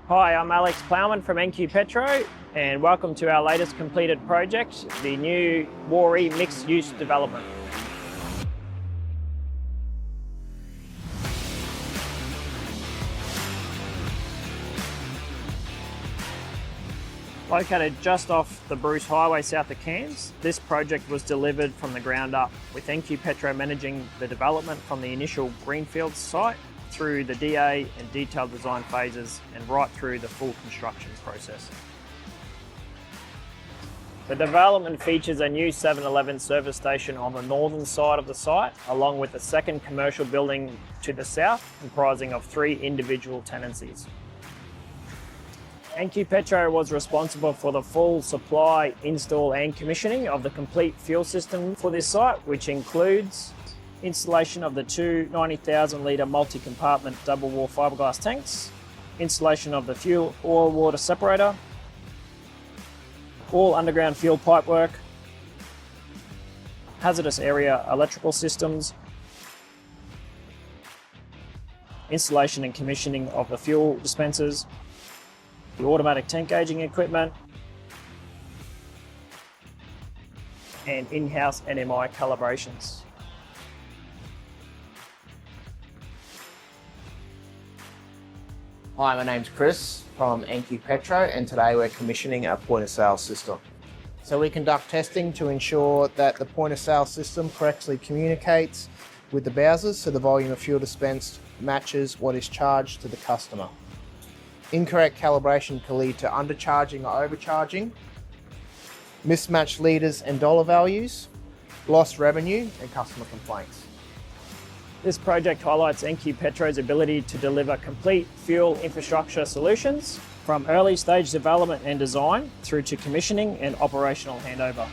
Hi, I'm Alex Plowman from Nqpetro and welcome to our latest completed project, the new Woree mixed-use development. Located just off the Bruce Highway south of Cairns, this project was delivered from the ground up, with Nqpetro managing the development from the initial greenfield site through the DA and detailed design phases and right through the full construction process. The development features a new 7-Eleven service station on the northern side of the site, along with a second commercial building to the south, comprising of 3 individual tenancies. Nqpetro was responsible for the full supply, install and commissioning of the complete fuel system for this site, which includes installation of the 2 90,000 litre multi-compartment double wall fiberglass tanks, installation of the fuel oil water separator, all underground fuel pipework, hazardous area electrical systems, installation and commissioning of the fuel dispensers, the automatic tank gauging equipment, and in-house NMI calibrations. Hi, my name's Chris from Nqpetro, and today we're commissioning our point of sale system. So we conduct testing to ensure that the point of sale system correctly communicates with the bowsers so the volume of fuel dispensed matches what is charged to the customer. Incorrect calibration can lead to undercharging or overcharging, mismatched litres and dollar values, lost revenue and customer complaints. This project highlights Nqpetro's ability to deliver complete fuel infrastructure solutions from early stage development and design through to commissioning and operational handover.